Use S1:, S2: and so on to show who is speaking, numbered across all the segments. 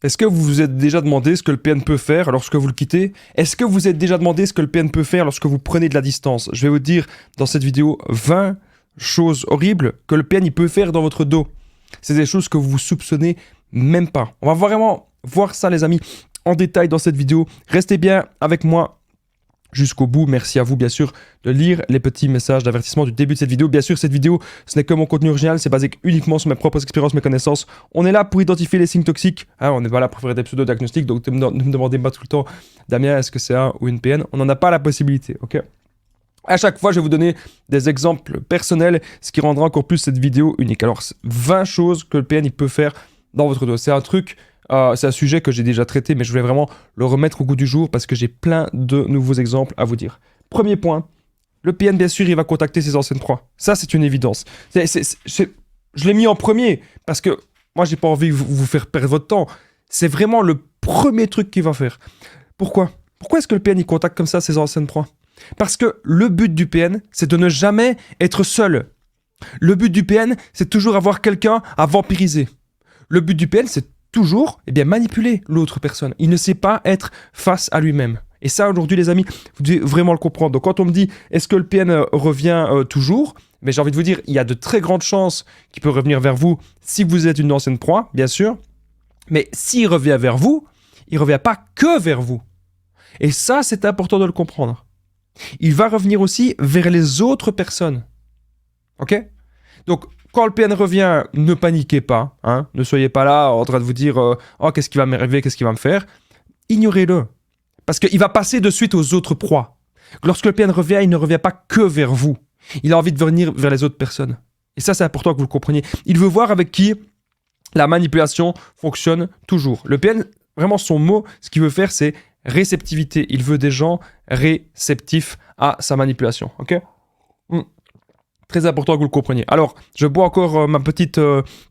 S1: Est-ce que vous vous êtes déjà demandé ce que le PN peut faire lorsque vous le quittez? Est-ce que vous vous êtes déjà demandé ce que le PN peut faire lorsque vous prenez de la distance? Je vais vous dire dans cette vidéo 20 choses horribles que le PN il peut faire dans votre dos. C'est des choses que vous soupçonnez même pas. On va vraiment voir ça les amis en détail dans cette vidéo. Restez bien avec moi jusqu'au bout. Merci à vous, bien sûr, de lire les petits messages d'avertissement du début de cette vidéo. Bien sûr, cette vidéo, ce n'est que mon contenu original, c'est basé uniquement sur mes propres expériences, mes connaissances. On est là pour identifier les signes toxiques. Hein, on n'est pas là pour faire des pseudo-diagnostics, donc ne me demandez pas tout le temps, Damien, est-ce que c'est un ou une PN? On n'en a pas la possibilité, ok? À chaque fois, je vais vous donner des exemples personnels, ce qui rendra encore plus cette vidéo unique. Alors, 20 choses que le PN il peut faire dans votre dos. C'est un truc... c'est un sujet que j'ai déjà traité, mais je voulais vraiment le remettre au goût du jour parce que j'ai plein de nouveaux exemples à vous dire. Premier point, le PN, bien sûr, il va contacter ses anciennes proies. Ça, c'est une évidence. Je l'ai mis en premier parce que moi, j'ai pas envie de vous faire perdre votre temps. C'est vraiment le premier truc qu'il va faire. Pourquoi? Pourquoi est-ce que le PN, il contacte comme ça ses anciennes proies? Parce que le but du PN, c'est de ne jamais être seul. Le but du PN, c'est toujours avoir quelqu'un à vampiriser. Le but du PN, c'est toujours manipuler l'autre personne. Il ne sait pas être face à lui-même. Et ça, aujourd'hui, les amis, vous devez vraiment le comprendre. Donc, quand on me dit, est-ce que le PN revient toujours? Mais j'ai envie de vous dire, il y a de très grandes chances qu'il peut revenir vers vous si vous êtes une ancienne proie, bien sûr. Mais s'il revient vers vous, il ne revient pas que vers vous. Et ça, c'est important de le comprendre. Il va revenir aussi vers les autres personnes. Ok? Donc, quand le PN revient, ne paniquez pas. Hein, ne soyez pas là en train de vous dire oh, qu'est-ce qui va m'arriver, qu'est-ce qu'il va me faire. Ignorez-le. Parce qu'il va passer de suite aux autres proies. Lorsque le PN revient, il ne revient pas que vers vous. Il a envie de venir vers les autres personnes. Et ça, c'est important que vous le compreniez. Il veut voir avec qui la manipulation fonctionne toujours. Le PN, vraiment, son mot, ce qu'il veut faire, c'est réceptivité. Il veut des gens réceptifs à sa manipulation. Ok? Très important que vous le compreniez. Alors, je bois encore ma petite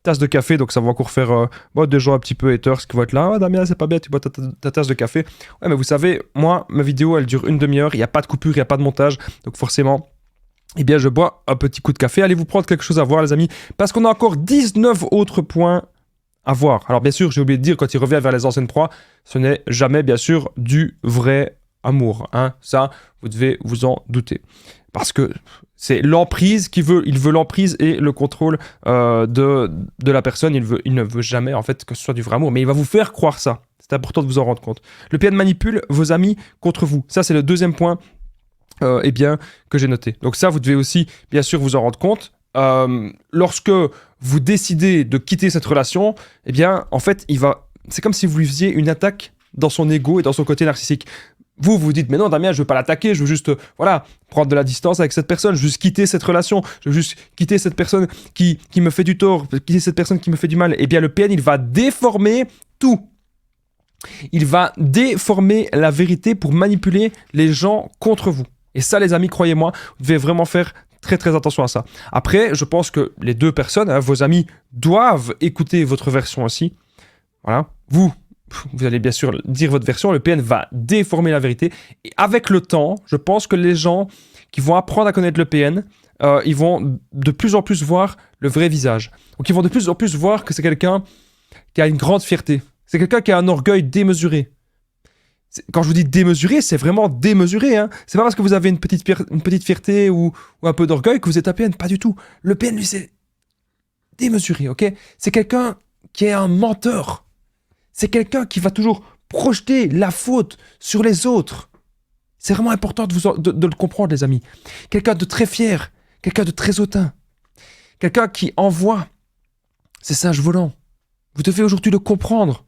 S1: tasse de café, donc ça va encore faire des gens un petit peu haters qui vont être là. Ah, Damien, c'est pas bien, tu bois ta tasse de café. Ouais, mais vous savez, moi, ma vidéo, elle dure une demi-heure, il n'y a pas de coupure, il n'y a pas de montage, donc forcément, je bois un petit coup de café. Allez vous prendre quelque chose à voir, les amis, parce qu'on a encore 19 autres points à voir. Alors, bien sûr, j'ai oublié de dire, quand il revient vers les anciennes proies, ce n'est jamais, bien sûr, du vrai amour. Hein. Ça, vous devez vous en douter. Parce que c'est l'emprise qu'il veut. Il veut l'emprise et le contrôle de la personne. Il ne veut jamais, en fait, que ce soit du vrai amour. Mais il va vous faire croire ça. C'est important de vous en rendre compte. Le PN manipule vos amis contre vous. Ça, c'est le deuxième point que j'ai noté. Donc ça, vous devez aussi, bien sûr, vous en rendre compte. Lorsque vous décidez de quitter cette relation, en fait, c'est comme si vous lui faisiez une attaque dans son ego et dans son côté narcissique. Vous vous dites, mais non, Damien, je veux pas l'attaquer, je veux juste, prendre de la distance avec cette personne, je veux juste quitter cette relation, je veux juste quitter cette personne qui me fait du tort, quitter cette personne qui me fait du mal. Le PN, il va déformer tout. Il va déformer la vérité pour manipuler les gens contre vous. Et ça, les amis, croyez-moi, vous devez vraiment faire très très attention à ça. Après, je pense que les deux personnes, vos amis, doivent écouter votre version aussi. Voilà. Vous allez bien sûr dire votre version, le PN va déformer la vérité. Et avec le temps, je pense que les gens qui vont apprendre à connaître le PN, ils vont de plus en plus voir le vrai visage. Donc ils vont de plus en plus voir que c'est quelqu'un qui a une grande fierté. C'est quelqu'un qui a un orgueil démesuré. Quand je vous dis démesuré, c'est vraiment démesuré. Hein. C'est pas parce que vous avez une petite fierté ou un peu d'orgueil que vous êtes un PN. Pas du tout. Le PN, lui, c'est démesuré, ok? C'est quelqu'un qui est un menteur. C'est quelqu'un qui va toujours projeter la faute sur les autres. C'est vraiment important de le comprendre, les amis. Quelqu'un de très fier, quelqu'un de très hautain, quelqu'un qui envoie ses singes volants. Vous devez aujourd'hui le comprendre.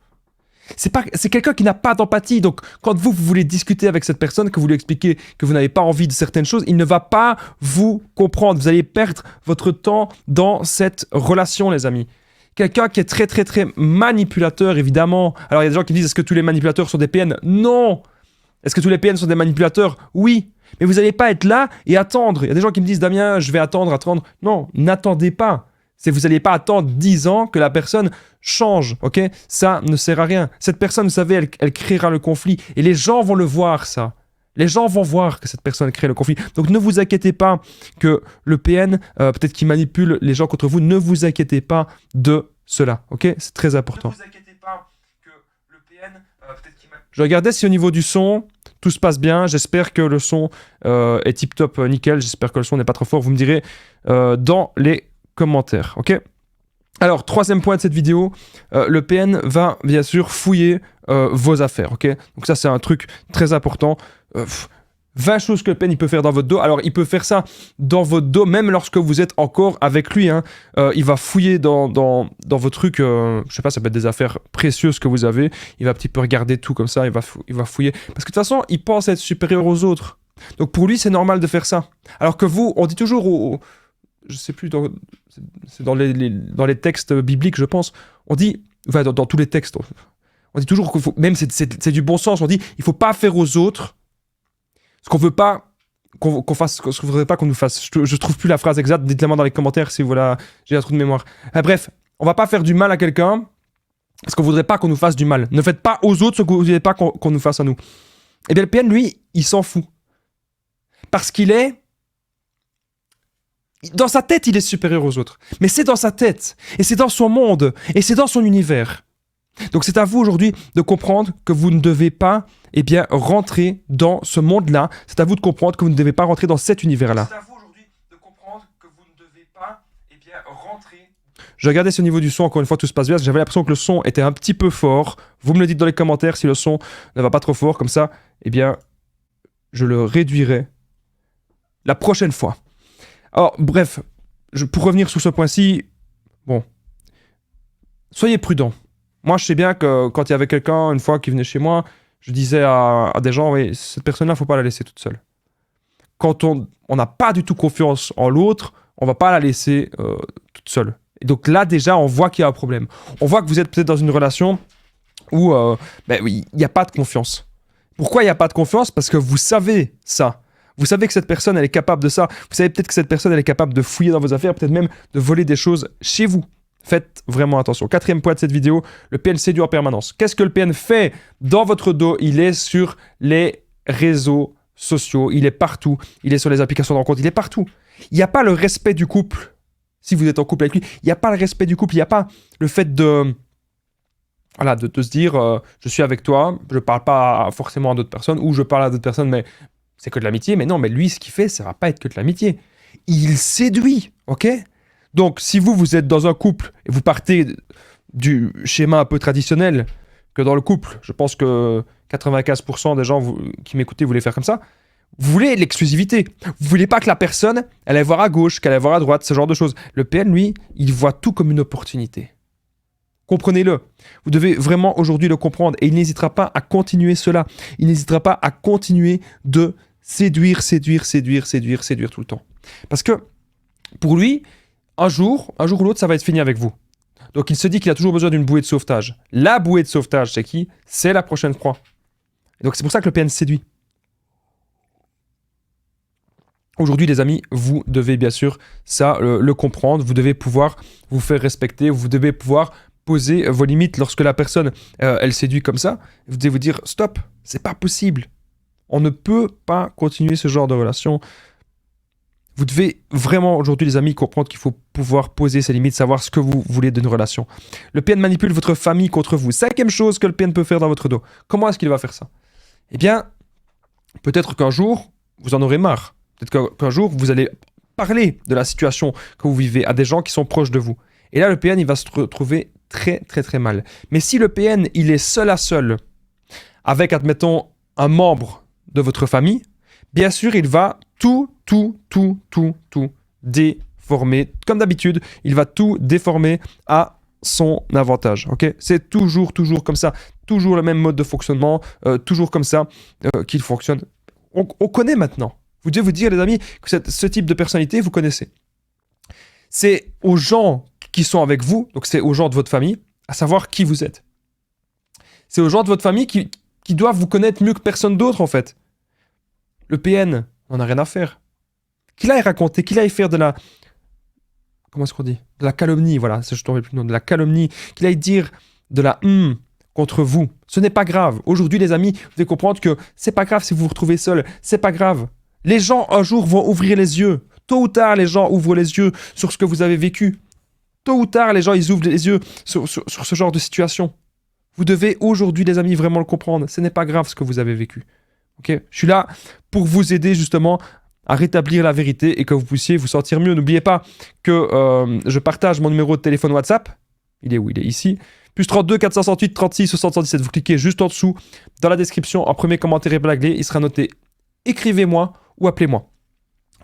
S1: C'est quelqu'un qui n'a pas d'empathie. Donc, quand vous voulez discuter avec cette personne, que vous lui expliquez que vous n'avez pas envie de certaines choses, il ne va pas vous comprendre. Vous allez perdre votre temps dans cette relation, les amis. Quelqu'un qui est très très très manipulateur, évidemment. Alors il y a des gens qui me disent, est-ce que tous les manipulateurs sont des PN? Non. Est-ce que tous les PN sont des manipulateurs? Oui. Mais vous n'allez pas être là et attendre. Il y a des gens qui me disent, Damien, je vais attendre. Non, n'attendez pas. Vous n'allez pas attendre 10 ans que la personne change, ok? Ça ne sert à rien. Cette personne, vous savez, elle créera le conflit. Et les gens vont le voir, ça. Les gens vont voir que cette personne crée le conflit. Donc ne vous inquiétez pas que le PN, peut-être qu'il manipule les gens contre vous. Ne vous inquiétez pas de cela, ok? C'est très important. Ne vous inquiétez pas que Je regardais si au niveau du son, tout se passe bien. J'espère que le son est tip-top nickel. J'espère que le son n'est pas trop fort. Vous me direz dans les commentaires, ok? Alors, troisième point de cette vidéo, le PN va bien sûr fouiller vos affaires, ok? Donc ça, c'est un truc très important. 20 choses que le PN il peut faire dans votre dos. Alors, il peut faire ça dans votre dos, même lorsque vous êtes encore avec lui. Hein. Il va fouiller dans vos trucs, je sais pas, ça peut être des affaires précieuses que vous avez. Il va un petit peu regarder tout comme ça, il va fouiller. Parce que de toute façon, il pense être supérieur aux autres. Donc pour lui, c'est normal de faire ça. Alors que vous, on dit toujours je sais plus, c'est dans les textes bibliques, je pense, on dit, enfin dans tous les textes, on dit toujours qu'il faut, même c'est du bon sens, on dit, il faut pas faire aux autres ce qu'on veut pas qu'on fasse, ce qu'on voudrait pas qu'on nous fasse. Je trouve plus la phrase exacte, dites-le moi dans les commentaires si voilà, j'ai un trou de mémoire. Bref, on va pas faire du mal à quelqu'un parce qu'on voudrait pas qu'on nous fasse du mal. Ne faites pas aux autres ce que vous voulez pas qu'on nous fasse à nous. Et bien le PN, lui, il s'en fout. Parce qu'il est... Dans sa tête, il est supérieur aux autres. Mais c'est dans sa tête. Et c'est dans son monde. Et c'est dans son univers. Donc c'est à vous aujourd'hui de comprendre que vous ne devez pas rentrer dans ce monde-là. C'est à vous de comprendre que vous ne devez pas rentrer dans cet univers-là. C'est à vous aujourd'hui de comprendre que vous ne devez pas rentrer... Je regardais ce niveau du son, encore une fois, tout se passe bien. J'avais l'impression que le son était un petit peu fort. Vous me le dites dans les commentaires si le son ne va pas trop fort. Comme ça, je le réduirai la prochaine fois. Alors, bref, pour revenir sur ce point-ci, bon, soyez prudents. Moi, je sais bien que quand il y avait quelqu'un, une fois, qui venait chez moi, je disais à des gens, oui, cette personne-là, il ne faut pas la laisser toute seule. Quand on n'a pas du tout confiance en l'autre, on ne va pas la laisser toute seule. Et donc là, déjà, on voit qu'il y a un problème. On voit que vous êtes peut-être dans une relation où il n'y a pas de confiance. Pourquoi il n'y a pas de confiance? Parce que vous savez ça. Vous savez que cette personne, elle est capable de ça. Vous savez peut-être que cette personne, elle est capable de fouiller dans vos affaires, peut-être même de voler des choses chez vous. Faites vraiment attention. Quatrième point de cette vidéo, le PN séduit en permanence. Qu'est-ce que le PN fait dans votre dos? Il est sur les réseaux sociaux, il est partout, il est sur les applications de rencontre, il est partout. Il n'y a pas le respect du couple. Si vous êtes en couple avec lui, il n'y a pas le respect du couple, il n'y a pas le fait de se dire je suis avec toi, je ne parle pas forcément à d'autres personnes, ou je parle à d'autres personnes, mais c'est que de l'amitié. Mais non, mais lui, ce qu'il fait, ça ne va pas être que de l'amitié. Il séduit, ok? Donc, si vous êtes dans un couple et vous partez du schéma un peu traditionnel que dans le couple, je pense que 95% des gens qui m'écoutez voulaient faire comme ça, vous voulez l'exclusivité. Vous voulez pas que la personne, elle aille voir à gauche, qu'elle aille voir à droite, ce genre de choses. Le PN, lui, il voit tout comme une opportunité. Comprenez-le. Vous devez vraiment aujourd'hui le comprendre et il n'hésitera pas à continuer cela. Il n'hésitera pas à continuer de séduire tout le temps. Parce que pour lui, un jour ou l'autre, ça va être fini avec vous. Donc il se dit qu'il a toujours besoin d'une bouée de sauvetage. La bouée de sauvetage, c'est qui? C'est la prochaine proie. Et donc c'est pour ça que le PN séduit. Aujourd'hui, les amis, vous devez bien sûr ça le comprendre. Vous devez pouvoir vous faire respecter. Vous devez pouvoir poser vos limites lorsque la personne, elle séduit comme ça. Vous devez vous dire, stop, c'est pas possible. On ne peut pas continuer ce genre de relation. Vous devez vraiment aujourd'hui, les amis, comprendre qu'il faut pouvoir poser ses limites, savoir ce que vous voulez d'une relation. Le PN manipule votre famille contre vous. Cinquième chose que le PN peut faire dans votre dos. Comment est-ce qu'il va faire ça? Eh bien, peut-être qu'un jour, vous en aurez marre. Peut-être qu'un jour, vous allez parler de la situation que vous vivez à des gens qui sont proches de vous. Et là, le PN, il va se retrouver très mal. Mais si le PN, il est seul à seul, avec, admettons, un membre de votre famille, bien sûr, il va tout déformer. Comme d'habitude, il va tout déformer à son avantage. Okay? C'est toujours comme ça. Toujours le même mode de fonctionnement. Toujours comme ça qu'il fonctionne. On connaît maintenant. Vous devez vous dire, les amis, que ce type de personnalité, vous connaissez. C'est aux gens qui sont avec vous, donc c'est aux gens de votre famille, à savoir qui vous êtes. C'est aux gens de votre famille qui doivent vous connaître mieux que personne d'autre, en fait. Le PN, on n'a rien à faire. Qu'il aille raconter, qu'il aille faire de la... Comment est-ce qu'on dit? De la calomnie, voilà, je ne trouvais plus le nom, de la calomnie. Qu'il aille dire de la contre vous. Ce n'est pas grave. Aujourd'hui, les amis, vous devez comprendre que c'est pas grave si vous vous retrouvez seul. C'est pas grave. Les gens, un jour, vont ouvrir les yeux. Tôt ou tard, les gens ouvrent les yeux sur ce que vous avez vécu. Tôt ou tard, les gens, ils ouvrent les yeux sur ce genre de situation. Vous devez aujourd'hui, les amis, vraiment le comprendre. Ce n'est pas grave ce que vous avez vécu. Ok, je suis là pour vous aider justement à rétablir la vérité et que vous puissiez vous sentir mieux. N'oubliez pas que je partage mon numéro de téléphone WhatsApp. Il est où? Il est ici. Plus 32 468 36 77. Vous cliquez juste en dessous dans la description en premier commentaire épinglé. Il sera noté écrivez-moi ou appelez-moi.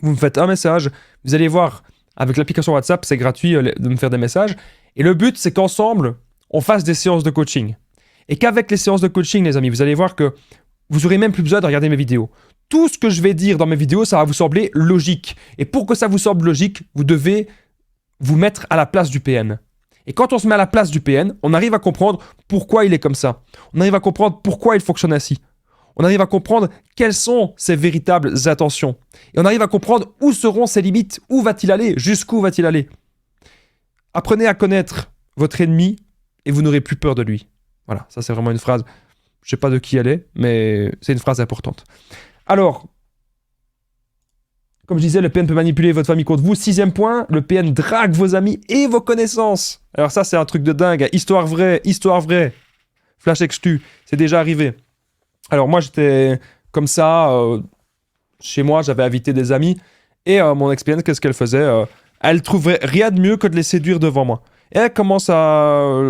S1: Vous me faites un message. Vous allez voir avec l'application WhatsApp, c'est gratuit de me faire des messages. Et le but, c'est qu'ensemble, on fasse des séances de coaching. Et qu'avec les séances de coaching, les amis, vous allez voir que vous n'aurez même plus besoin de regarder mes vidéos. Tout ce que je vais dire dans mes vidéos, ça va vous sembler logique. Et pour que ça vous semble logique, vous devez vous mettre à la place du PN. Et quand on se met à la place du PN, on arrive à comprendre pourquoi il est comme ça. On arrive à comprendre pourquoi il fonctionne ainsi. On arrive à comprendre quelles sont ses véritables intentions. Et on arrive à comprendre où seront ses limites, où va-t-il aller, jusqu'où va-t-il aller. Apprenez à connaître votre ennemi et vous n'aurez plus peur de lui. Voilà, ça c'est vraiment une phrase, je ne sais pas de qui elle est, mais c'est une phrase importante. Alors, comme je disais, le PN peut manipuler votre famille contre vous. 6e point, le PN drague vos amis et vos connaissances. Alors ça, c'est un truc de dingue. Histoire vraie, histoire vraie. Flash exclu, c'est déjà arrivé. Alors moi, j'étais comme ça, chez moi, j'avais invité des amis. Et mon ex-PN, qu'est-ce qu'elle faisait elle trouvait rien de mieux que de les séduire devant moi. Et elle commence à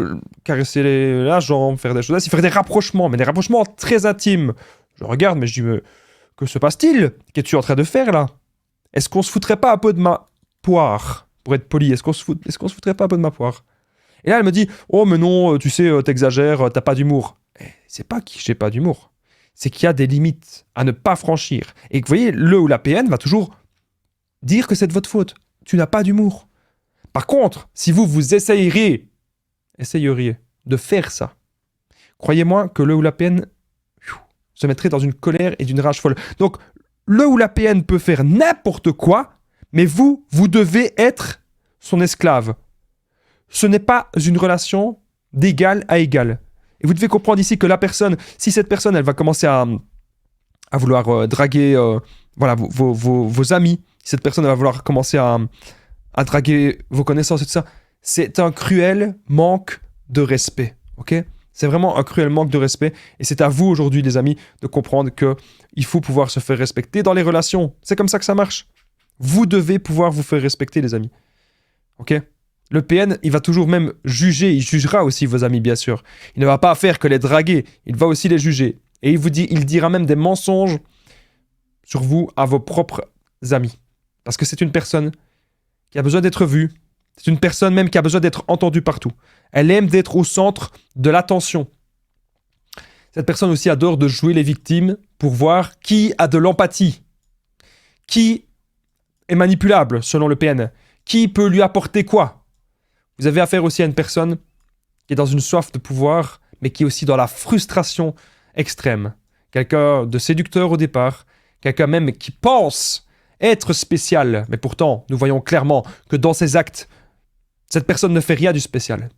S1: caresser la jambe, faire des choses ainsi, faire des rapprochements, mais des rapprochements très intimes. Je regarde, mais je dis, mais que se passe-t-il? Qu'es-tu en train de faire là? Est-ce qu'on se foutrait pas un peu de ma poire? Pour être poli, est-ce qu'on se foutrait pas un peu de ma poire? Et là, elle me dit, oh mais non, tu sais, t'exagères, t'as pas d'humour. C'est pas que j'ai pas d'humour. C'est qu'il y a des limites à ne pas franchir. Et que vous voyez, le ou la PN va toujours dire que c'est de votre faute. Tu n'as pas d'humour. Par contre, si vous essayeriez de faire ça, croyez-moi que le ou la PN se mettrait dans une colère et d'une rage folle. Donc, le ou la PN peut faire n'importe quoi, mais vous devez être son esclave. Ce n'est pas une relation d'égal à égal. Et vous devez comprendre ici que la personne, si cette personne, elle va commencer à vouloir draguer voilà, vos amis, si cette personne elle va vouloir commencer à draguer vos connaissances et tout ça, c'est un cruel manque de respect. Ok ? C'est vraiment un cruel manque de respect. Et c'est à vous aujourd'hui, les amis, de comprendre qu'il faut pouvoir se faire respecter dans les relations. C'est comme ça que ça marche. Vous devez pouvoir vous faire respecter, les amis. Ok ? Le PN, il va toujours même juger. Il jugera aussi vos amis, bien sûr. Il ne va pas faire que les draguer. Il va aussi les juger. Et il dira même des mensonges sur vous à vos propres amis. Parce que c'est une personne qui a besoin d'être vue. C'est une personne même qui a besoin d'être entendue partout. Elle aime d'être au centre de l'attention. Cette personne aussi adore de jouer les victimes pour voir qui a de l'empathie, qui est manipulable selon le PN, qui peut lui apporter quoi. Vous avez affaire aussi à une personne qui est dans une soif de pouvoir, mais qui est aussi dans la frustration extrême. Quelqu'un de séducteur au départ, quelqu'un même qui pense être spécial, mais pourtant, nous voyons clairement que dans ses actes, cette personne ne fait rien du spécial.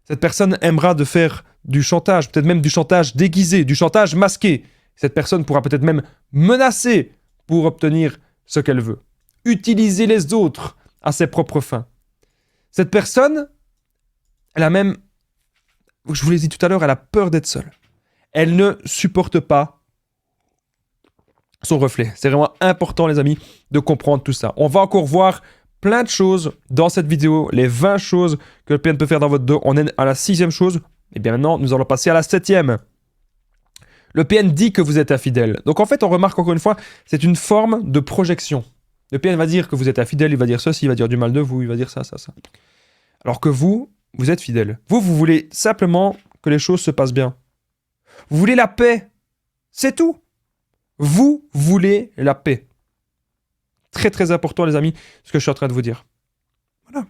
S1: Cette personne aimera de faire du chantage, peut-être même du chantage déguisé, du chantage masqué. Cette personne pourra peut-être même menacer pour obtenir ce qu'elle veut. Utiliser les autres à ses propres fins. Cette personne, elle a même, je vous l'ai dit tout à l'heure, elle a peur d'être seule. Elle ne supporte pas son reflet. C'est vraiment important, les amis, de comprendre tout ça. On va encore voir plein de choses dans cette vidéo, les 20 choses que le PN peut faire dans votre dos. On est à la 6e chose. Et bien maintenant, nous allons passer à la 7e. Le PN dit que vous êtes infidèle. Donc en fait, on remarque encore une fois, c'est une forme de projection. Le PN va dire que vous êtes infidèle, il va dire ceci, il va dire du mal de vous, il va dire ça. Alors que vous êtes fidèle. Vous voulez simplement que les choses se passent bien. Vous voulez la paix. C'est tout. Vous voulez la paix. Très très important, les amis, ce que je suis en train de vous dire. Voilà.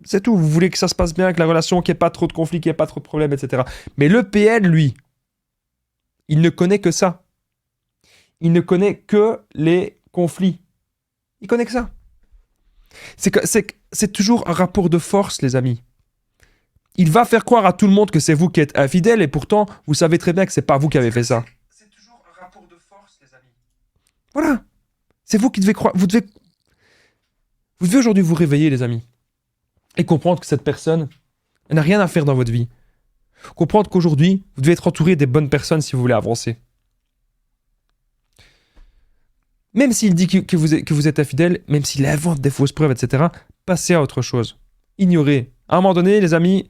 S1: C'est tout. Vous voulez que ça se passe bien, que la relation, qu'il n'y ait pas trop de conflits, qu'il n'y ait pas trop de problèmes, etc. Mais le PN, lui, il ne connaît que ça. Il ne connaît que les conflits. Il connaît que ça. C'est toujours un rapport de force, les amis. Il va faire croire à tout le monde que c'est vous qui êtes infidèle et pourtant, vous savez très bien que c'est pas vous qui avez fait ça. C'est toujours un rapport de force, les amis. Voilà. C'est vous qui devez croire. Vous devez aujourd'hui vous réveiller, les amis, et comprendre que cette personne n'a rien à faire dans votre vie. Comprendre qu'aujourd'hui, vous devez être entouré des bonnes personnes si vous voulez avancer. Même s'il dit que vous êtes infidèle, même s'il invente des fausses preuves, etc., passez à autre chose. Ignorez. À un moment donné, les amis,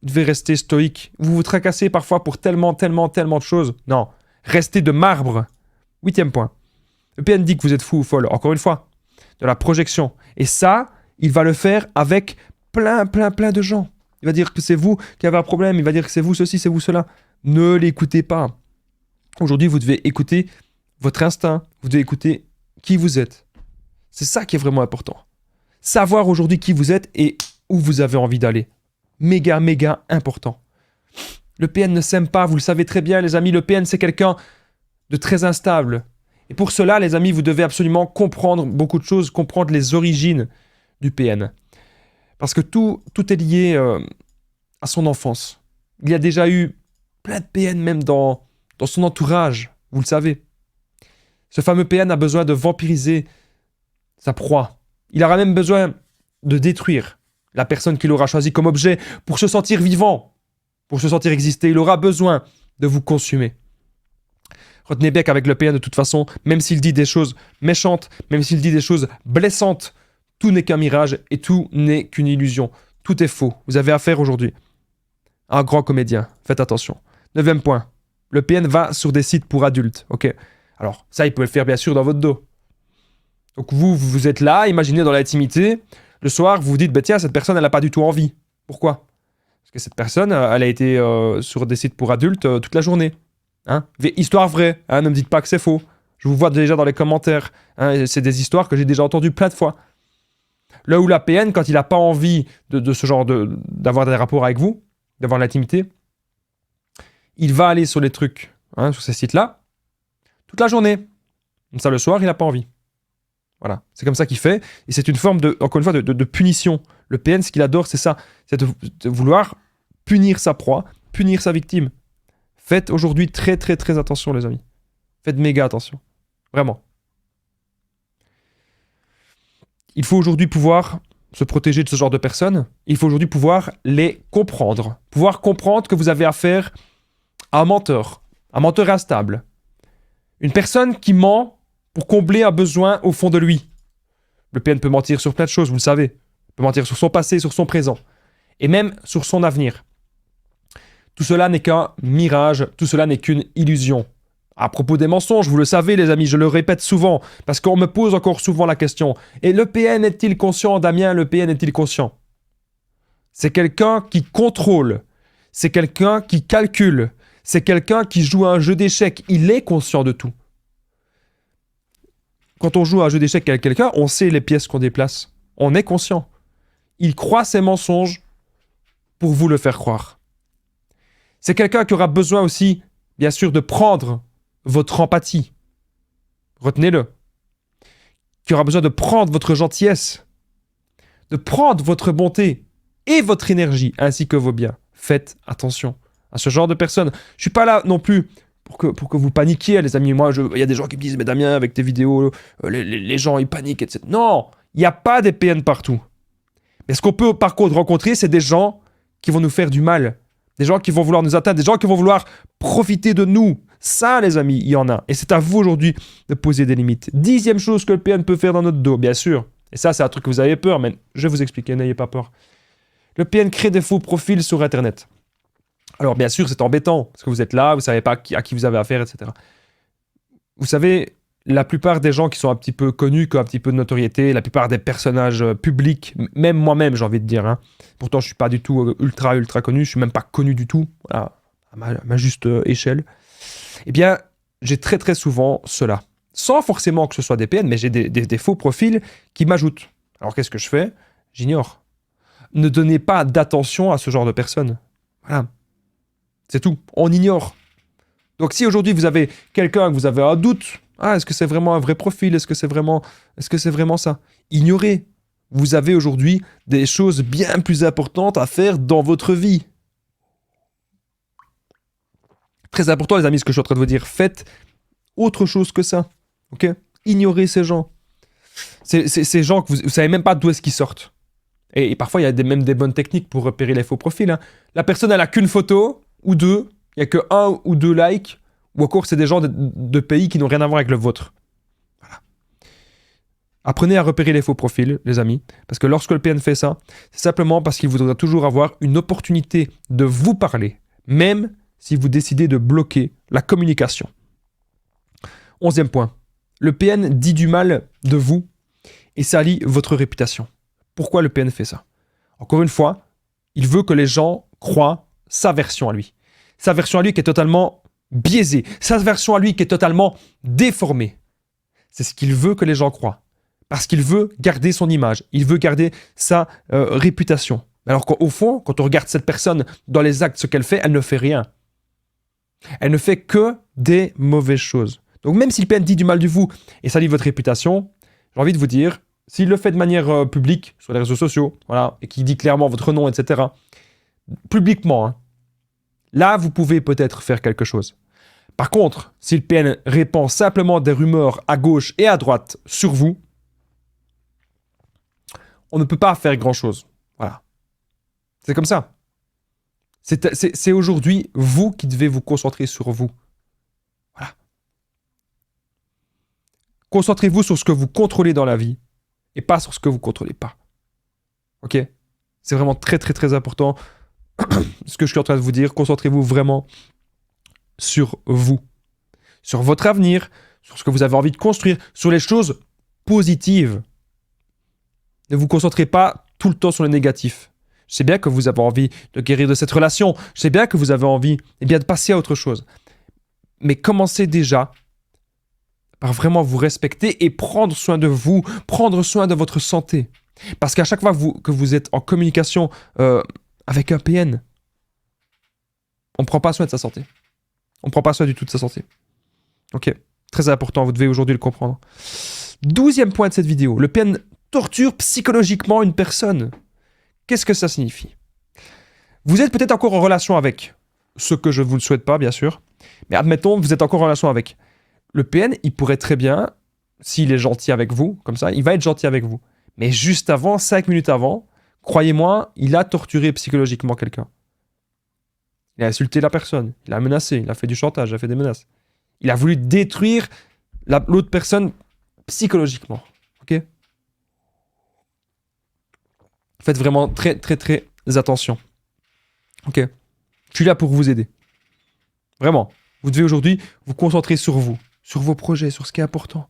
S1: vous devez rester stoïque. Vous vous tracassez parfois pour tellement de choses. Non, restez de marbre. 8e point. Le PN dit que vous êtes fou ou folle. Encore une fois, de la projection. Et ça, il va le faire avec plein de gens. Il va dire que c'est vous qui avez un problème. Il va dire que c'est vous ceci, c'est vous cela. Ne l'écoutez pas. Aujourd'hui, vous devez écouter votre instinct. Vous devez écouter qui vous êtes. C'est ça qui est vraiment important. Savoir aujourd'hui qui vous êtes et où vous avez envie d'aller. Méga important. Le PN ne s'aime pas, vous le savez très bien les amis, le PN c'est quelqu'un de très instable. Et pour cela les amis, vous devez absolument comprendre beaucoup de choses, comprendre les origines du PN. Parce que tout est lié à son enfance. Il y a déjà eu plein de PN même dans son entourage, vous le savez. Ce fameux PN a besoin de vampiriser sa proie. Il aura même besoin de détruire la personne qu'il aura choisie comme objet pour se sentir vivant, pour se sentir exister. Il aura besoin de vous consumer. Retenez bien qu'avec le PN, de toute façon, même s'il dit des choses méchantes, même s'il dit des choses blessantes, tout n'est qu'un mirage et tout n'est qu'une illusion. Tout est faux. Vous avez affaire aujourd'hui à un grand comédien. Faites attention. 9e point. Le PN va sur des sites pour adultes. Ok. Alors, ça, il peut le faire bien sûr dans votre dos. Donc vous êtes là, imaginez dans l'intimité, le soir, vous vous dites, bah, tiens, cette personne, elle n'a pas du tout envie. Pourquoi ? Parce que cette personne, elle a été sur des sites pour adultes toute la journée. Hein ? Histoire vraie, hein, ne me dites pas que c'est faux. Je vous vois déjà dans les commentaires. Hein, c'est des histoires que j'ai déjà entendues plein de fois. Là où la PN, quand il n'a pas envie de ce genre d'avoir des rapports avec vous, d'avoir l'intimité, il va aller sur les trucs, hein, sur ces sites-là, toute la journée. Comme ça, le soir, il n'a pas envie. Voilà, c'est comme ça qu'il fait. Et c'est une forme, encore une fois, de punition. Le PN, ce qu'il adore, c'est ça. C'est de vouloir punir sa proie, punir sa victime. Faites aujourd'hui très attention, les amis. Faites méga attention. Vraiment. Il faut aujourd'hui pouvoir se protéger de ce genre de personnes. Il faut aujourd'hui pouvoir les comprendre. Pouvoir comprendre que vous avez affaire à un menteur instable. Une personne qui ment pour combler un besoin au fond de lui. Le PN peut mentir sur plein de choses, vous le savez. Il peut mentir sur son passé, sur son présent. Et même sur son avenir. Tout cela n'est qu'un mirage, tout cela n'est qu'une illusion. À propos des mensonges, vous le savez les amis, je le répète souvent, parce qu'on me pose encore souvent la question. Et le PN est-il conscient, Damien, le PN est-il conscient ? C'est quelqu'un qui contrôle, c'est quelqu'un qui calcule, c'est quelqu'un qui joue à un jeu d'échecs, il est conscient de tout. Quand on joue à un jeu d'échecs avec quelqu'un, on sait les pièces qu'on déplace. On est conscient. Il croit ses mensonges pour vous le faire croire. C'est quelqu'un qui aura besoin aussi, bien sûr, de prendre votre empathie. Retenez-le. Qui aura besoin de prendre votre gentillesse, de prendre votre bonté et votre énergie, ainsi que vos biens. Faites attention à ce genre de personnes. Je ne suis pas là non plus pour que vous paniquiez, les amis. Moi, il y a des gens qui me disent, mais Damien, avec tes vidéos, les gens, ils paniquent, etc. Non, il n'y a pas des PN partout. Mais ce qu'on peut, par contre, rencontrer, c'est des gens qui vont nous faire du mal. Des gens qui vont vouloir nous atteindre, des gens qui vont vouloir profiter de nous. Ça, les amis, il y en a. Et c'est à vous aujourd'hui de poser des limites. 10e chose que le PN peut faire dans notre dos, bien sûr. Et ça, c'est un truc que vous avez peur, mais je vais vous expliquer, n'ayez pas peur. Le PN crée des faux profils sur Internet. Alors, bien sûr, c'est embêtant, parce que vous êtes là, vous ne savez pas à qui vous avez affaire, etc. Vous savez, la plupart des gens qui sont un petit peu connus, qui ont un petit peu de notoriété, la plupart des personnages publics, même moi-même, j'ai envie de dire, hein. Pourtant, je ne suis pas du tout ultra connu, je ne suis même pas connu du tout, voilà, à ma juste échelle. Eh bien, j'ai très souvent cela. Sans forcément que ce soit des PN, mais j'ai des faux profils qui m'ajoutent. Alors, qu'est-ce que je fais ? J'ignore. Ne donnez pas d'attention à ce genre de personnes. Voilà. C'est tout. On ignore. Donc, si aujourd'hui, vous avez quelqu'un, que vous avez un doute, est-ce que c'est vraiment un vrai profil ? Est-ce que c'est vraiment ça ? Ignorez. Vous avez aujourd'hui des choses bien plus importantes à faire dans votre vie. Très important, les amis, ce que je suis en train de vous dire. Faites autre chose que ça. Ok ? Ignorez ces gens. Ces gens que vous ne savez même pas d'où est-ce qu'ils sortent. Et parfois, il y a même des bonnes techniques pour repérer les faux profils. Hein. La personne, elle a qu'une photo ou deux, il n'y a que 1 ou 2 likes, ou encore c'est des gens de pays qui n'ont rien à voir avec le vôtre. Voilà. Apprenez à repérer les faux profils, les amis, parce que lorsque le PN fait ça, c'est simplement parce qu'il voudra toujours avoir une opportunité de vous parler, même si vous décidez de bloquer la communication. 11e point. Le PN dit du mal de vous et salit votre réputation. Pourquoi le PN fait ça? Encore une fois, il veut que les gens croient sa version à lui. Sa version à lui qui est totalement biaisée. Sa version à lui qui est totalement déformée. C'est ce qu'il veut que les gens croient. Parce qu'il veut garder son image. Il veut garder sa réputation. Alors qu'au fond, quand on regarde cette personne dans les actes, ce qu'elle fait, elle ne fait rien. Elle ne fait que des mauvaises choses. Donc même si le PN dit du mal de vous et salit votre réputation, j'ai envie de vous dire, s'il le fait de manière publique, sur les réseaux sociaux, voilà, et qu'il dit clairement votre nom, etc., publiquement, hein, là, vous pouvez peut-être faire quelque chose. Par contre, si le PN répand simplement des rumeurs à gauche et à droite sur vous, on ne peut pas faire grand-chose. Voilà. C'est comme ça. C'est aujourd'hui vous qui devez vous concentrer sur vous. Voilà. Concentrez-vous sur ce que vous contrôlez dans la vie et pas sur ce que vous ne contrôlez pas. Ok? C'est vraiment très, très, très important ce que je suis en train de vous dire. Concentrez-vous vraiment sur vous, sur votre avenir, sur ce que vous avez envie de construire, sur les choses positives. Ne vous concentrez pas tout le temps sur le négatif. Je sais bien que vous avez envie de guérir de cette relation. Je sais bien que vous avez envie de passer à autre chose. Mais commencez déjà par vraiment vous respecter et prendre soin de vous, prendre soin de votre santé. Parce qu'à chaque fois que vous êtes en communication avec un PN, on ne prend pas soin de sa santé. On ne prend pas soin du tout de sa santé. Ok, très important, vous devez aujourd'hui le comprendre. 12e point de cette vidéo, le PN torture psychologiquement une personne. Qu'est-ce que ça signifie? Vous êtes peut-être encore en relation avec, ce que je ne vous le souhaite pas, bien sûr, mais admettons, vous êtes encore en relation avec. Le PN, il pourrait très bien, s'il est gentil avec vous, comme ça, il va être gentil avec vous. Mais juste avant, 5 minutes avant, croyez-moi, il a torturé psychologiquement quelqu'un. Il a insulté la personne, il a menacé, il a fait du chantage, il a fait des menaces. Il a voulu détruire l'autre personne psychologiquement. Ok? Faites vraiment très, très, très attention. Ok? Je suis là pour vous aider. Vraiment. Vous devez aujourd'hui vous concentrer sur vous, sur vos projets, sur ce qui est important.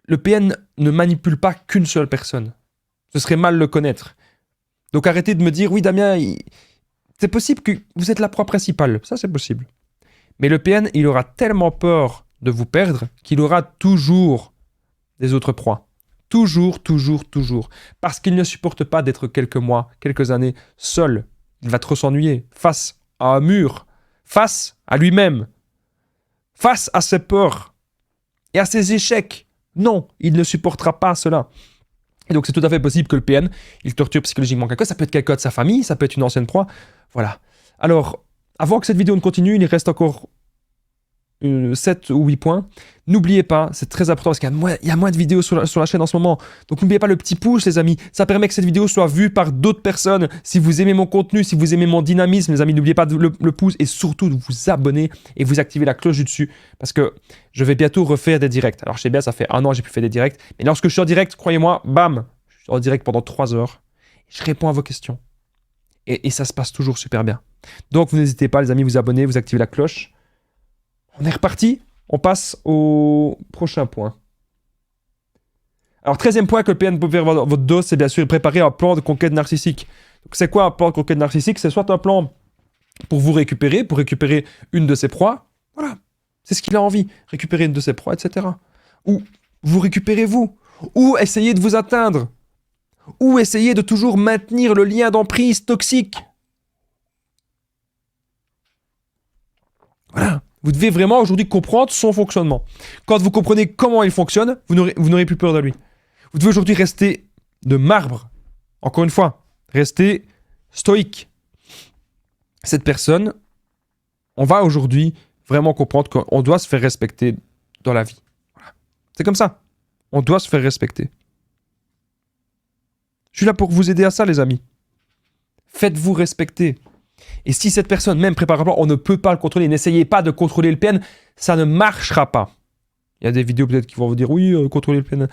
S1: Le PN ne manipule pas qu'une seule personne. Ce serait mal le connaître. Donc arrêtez de me dire, oui Damien, c'est possible que vous êtes la proie principale. Ça, c'est possible. Mais le PN, il aura tellement peur de vous perdre qu'il aura toujours des autres proies. Toujours, toujours, toujours. Parce qu'il ne supporte pas d'être quelques mois, quelques années seul. Il va trop s'ennuyer face à un mur, face à lui-même, face à ses peurs et à ses échecs. Non, il ne supportera pas cela. Et donc c'est tout à fait possible que le PN, il torture psychologiquement quelqu'un. Ça peut être quelqu'un de sa famille, ça peut être une ancienne proie. Voilà. Alors, avant que cette vidéo ne continue, il reste encore 7 ou 8 points. N'oubliez pas, c'est très important parce qu'il y a moins de vidéos sur la chaîne en ce moment. Donc n'oubliez pas le petit pouce, les amis. Ça permet que cette vidéo soit vue par d'autres personnes. Si vous aimez mon contenu, si vous aimez mon dynamisme, les amis, n'oubliez pas le pouce et surtout de vous abonner et vous activer la cloche du dessus parce que je vais bientôt refaire des directs. Alors je sais bien, ça fait 1 an que j'ai pu faire des directs. Mais lorsque je suis en direct, croyez-moi, bam, je suis en direct pendant 3 heures. Je réponds à vos questions. Et ça se passe toujours super bien. Donc vous n'hésitez pas, les amis, vous abonner, vous activez la cloche. On est reparti. On passe au prochain point. Alors, 13e point que le PN peut faire votre dos, c'est bien sûr préparer un plan de conquête narcissique. Donc, c'est quoi un plan de conquête narcissique? C'est soit un plan pour vous récupérer, pour récupérer une de ses proies. Voilà. C'est ce qu'il a envie. Récupérer une de ses proies, etc. Ou vous récupérez vous. Ou essayez de vous atteindre. Ou essayez de toujours maintenir le lien d'emprise toxique. Voilà. Vous devez vraiment aujourd'hui comprendre son fonctionnement. Quand vous comprenez comment il fonctionne, vous n'aurez plus peur de lui. Vous devez aujourd'hui rester de marbre. Encore une fois, rester stoïque. Cette personne, on va aujourd'hui vraiment comprendre qu'on doit se faire respecter dans la vie. Voilà. C'est comme ça. On doit se faire respecter. Je suis là pour vous aider à ça, les amis. Faites-vous respecter. Et si cette personne, même prépare un plan, on ne peut pas le contrôler, n'essayez pas de contrôler le PN, ça ne marchera pas. Il y a des vidéos peut-être qui vont vous dire, oui, contrôler le PN.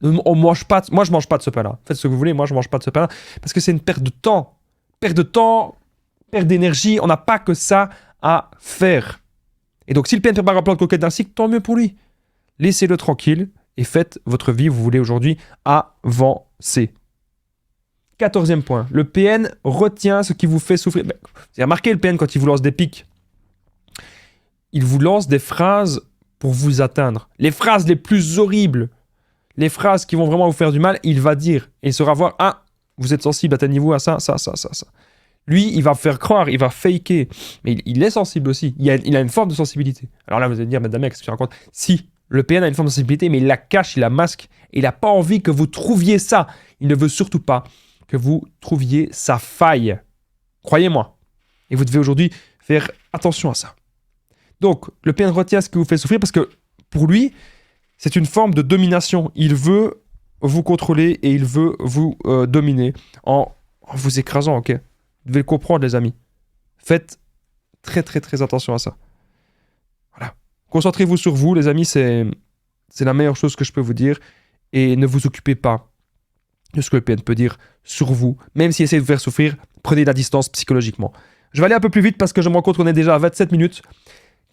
S1: On mange pas moi, je mange pas de ce pain-là. Faites ce que vous voulez, moi, je mange pas de ce pain-là. Parce que c'est une perte de temps. Perte de temps, perte d'énergie. On n'a pas que ça à faire. Et donc, si le PN prépare un plan de conquête d'un cycle, tant mieux pour lui. Laissez-le tranquille et faites votre vie, vous voulez aujourd'hui avancer. 14e point. Le PN retient ce qui vous fait souffrir. Vous avez remarqué le PN quand il vous lance des pics. Il vous lance des phrases pour vous atteindre. Les phrases les plus horribles. Les phrases qui vont vraiment vous faire du mal, il va dire. Et il saura voir, ah, vous êtes sensible à tel niveau, à ça. Lui, il va faire croire, il va faker. Mais il est sensible aussi. Il a une forme de sensibilité. Alors là, vous allez me dire, madame, qu'est-ce que tu racontes? Si, le PN a une forme de sensibilité, mais il la cache, il la masque. Et il n'a pas envie que vous trouviez ça. Il ne veut surtout pas que vous trouviez sa faille. Croyez-moi. Et vous devez aujourd'hui faire attention à ça. Donc, le PN retient ce qui vous fait souffrir parce que, pour lui, c'est une forme de domination. Il veut vous contrôler et il veut vous dominer en vous écrasant, ok? Vous devez le comprendre, les amis. Faites très, très, très attention à ça. Voilà. Concentrez-vous sur vous, les amis, c'est la meilleure chose que je peux vous dire. Et ne vous occupez pas de ce que le PN peut dire sur vous. Même s'il essaie de vous faire souffrir, prenez de la distance psychologiquement. Je vais aller un peu plus vite parce que je me rends compte qu'on est déjà à 27 minutes.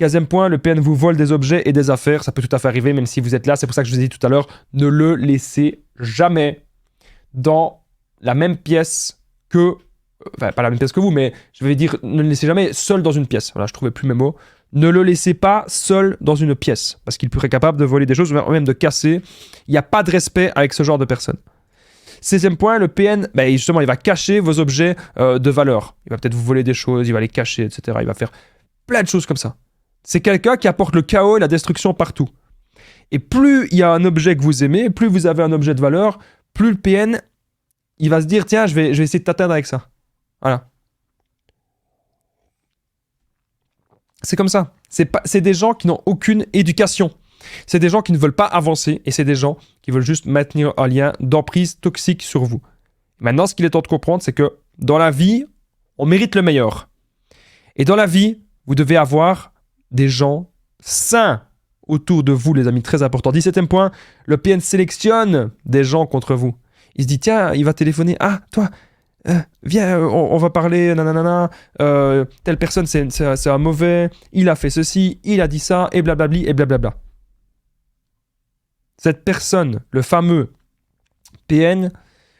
S1: 15e point, le PN vous vole des objets et des affaires. Ça peut tout à fait arriver, même si vous êtes là. C'est pour ça que je vous ai dit tout à l'heure, ne le laissez jamais dans la même pièce que... Enfin, pas la même pièce que vous, mais je vais dire, ne le laissez jamais seul dans une pièce. Voilà, je trouvais plus mes mots. Ne le laissez pas seul dans une pièce, parce qu'il pourrait être capable de voler des choses, ou même de casser. Il n'y a pas de respect avec ce genre de personnes. 16e point, le PN, justement, il va cacher vos objets de valeur. Il va peut-être vous voler des choses, il va les cacher, etc. Il va faire plein de choses comme ça. C'est quelqu'un qui apporte le chaos et la destruction partout. Et plus il y a un objet que vous aimez, plus vous avez un objet de valeur, plus le PN, il va se dire, tiens, je vais essayer de t'atteindre avec ça. Voilà. C'est comme ça. C'est des gens qui n'ont aucune éducation. C'est des gens qui ne veulent pas avancer et c'est des gens qui veulent juste maintenir un lien d'emprise toxique sur vous. Maintenant, ce qu'il est temps de comprendre, c'est que dans la vie, on mérite le meilleur. Et dans la vie, vous devez avoir des gens sains autour de vous, les amis, très important. 17e point, le PN sélectionne des gens contre vous. Il se dit, tiens, il va téléphoner, ah, toi, viens, on va parler, nanana, telle personne, c'est un mauvais, il a fait ceci, il a dit ça, et blablabli, et blablabla. Cette personne, le fameux PN,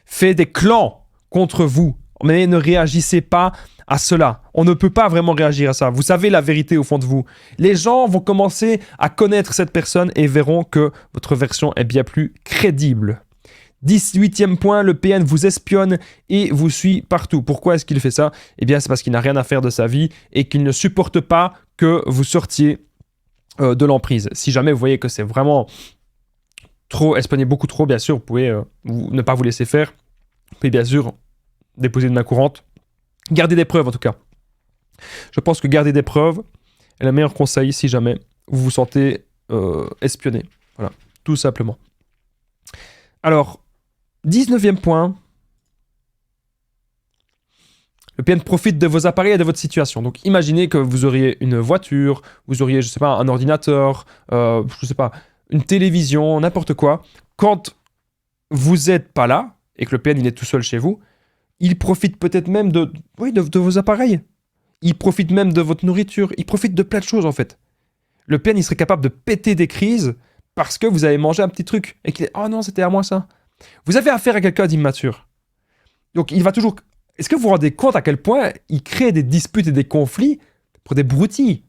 S1: fait des clans contre vous, mais ne réagissez pas à cela. On ne peut pas vraiment réagir à ça. Vous savez la vérité au fond de vous. Les gens vont commencer à connaître cette personne et verront que votre version est bien plus crédible. 18e point, le PN vous espionne et vous suit partout. Pourquoi est-ce qu'il fait ça? Eh bien, c'est parce qu'il n'a rien à faire de sa vie et qu'il ne supporte pas que vous sortiez de l'emprise. Si jamais vous voyez que c'est vraiment trop, espionner beaucoup trop, bien sûr, vous pouvez ne pas vous laisser faire. Vous pouvez bien sûr déposer une main courante. Gardez des preuves en tout cas. Je pense que garder des preuves est le meilleur conseil si jamais vous vous sentez espionné. Voilà, tout simplement. Alors, 19e point. Le PN profite de vos appareils et de votre situation. Donc, imaginez que vous auriez une voiture, vous auriez, je sais pas, un ordinateur, je sais pas, une télévision, n'importe quoi. Quand vous n'êtes pas là et que le PN il est tout seul chez vous, il profite peut-être même de vos appareils. Il profite même de votre nourriture. Il profite de plein de choses en fait. Le PN il serait capable de péter des crises parce que vous avez mangé un petit truc et qu'il est « Oh non, c'était à moi ça ». Vous avez affaire à quelqu'un d'immature. Donc il va toujours... Est-ce que vous vous rendez compte à quel point il crée des disputes et des conflits pour des broutilles,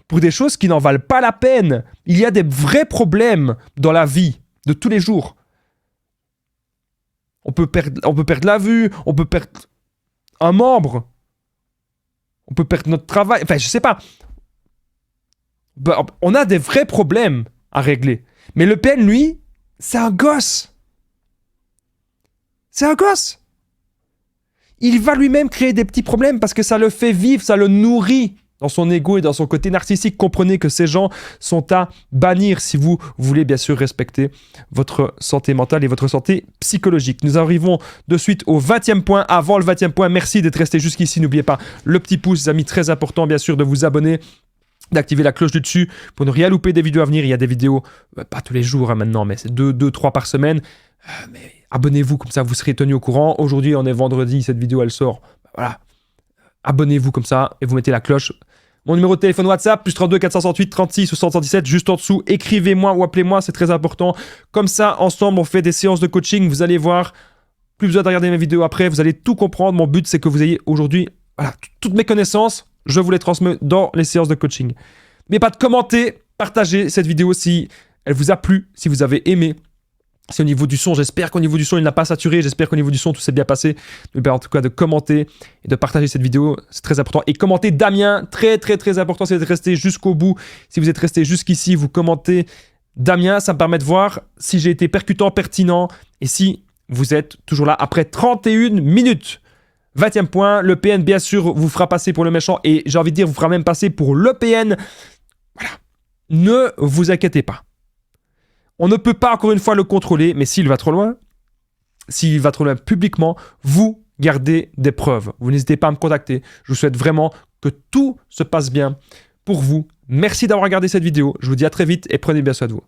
S1: pour des choses qui n'en valent pas la peine? Il y a des vrais problèmes dans la vie de tous les jours. On peut perdre la vue, on peut perdre un membre, on peut perdre notre travail, enfin je sais pas. On a des vrais problèmes à régler. Mais Le Pen, lui, c'est un gosse. C'est un gosse. Il va lui-même créer des petits problèmes parce que ça le fait vivre, ça le nourrit. dans son ego et dans son côté narcissique. Comprenez que ces gens sont à bannir si vous voulez bien sûr respecter votre santé mentale et votre santé psychologique. Nous arrivons de suite au 20e point. Avant le 20e point, merci d'être resté jusqu'ici. N'oubliez pas le petit pouce, les amis, très important bien sûr de vous abonner, d'activer la cloche du dessus pour ne rien louper des vidéos à venir. Il y a des vidéos, pas tous les jours maintenant, mais c'est 2-3 par semaine. Mais abonnez-vous, comme ça vous serez tenu au courant. Aujourd'hui, on est vendredi, cette vidéo elle sort. Voilà. Abonnez-vous comme ça et vous mettez la cloche. Mon numéro de téléphone WhatsApp, plus 32 468 36 77, juste en dessous. Écrivez-moi ou appelez-moi, c'est très important. Comme ça, ensemble, on fait des séances de coaching. Vous allez voir, plus besoin de regarder mes vidéos après, vous allez tout comprendre. Mon but, c'est que vous ayez aujourd'hui toutes mes connaissances. Je vous les transmets dans les séances de coaching. N'oubliez pas de commenter, partager cette vidéo si elle vous a plu, si vous avez aimé. C'est au niveau du son, j'espère qu'au niveau du son, il n'a pas saturé. J'espère qu'au niveau du son, tout s'est bien passé. N'oubliez pas en tout cas de commenter et de partager cette vidéo. C'est très important. Et commentez Damien, très très très important, c'est d'être resté jusqu'au bout. Si vous êtes resté jusqu'ici, vous commentez Damien. Ça me permet de voir si j'ai été percutant, pertinent. Et si vous êtes toujours là après 31 minutes. 20e point, le PN bien sûr vous fera passer pour le méchant. Et j'ai envie de dire, vous fera même passer pour le PN. Voilà. Ne vous inquiétez pas. On ne peut pas encore une fois le contrôler, mais s'il va trop loin publiquement, vous gardez des preuves. Vous n'hésitez pas à me contacter. Je vous souhaite vraiment que tout se passe bien pour vous. Merci d'avoir regardé cette vidéo. Je vous dis à très vite et prenez bien soin de vous.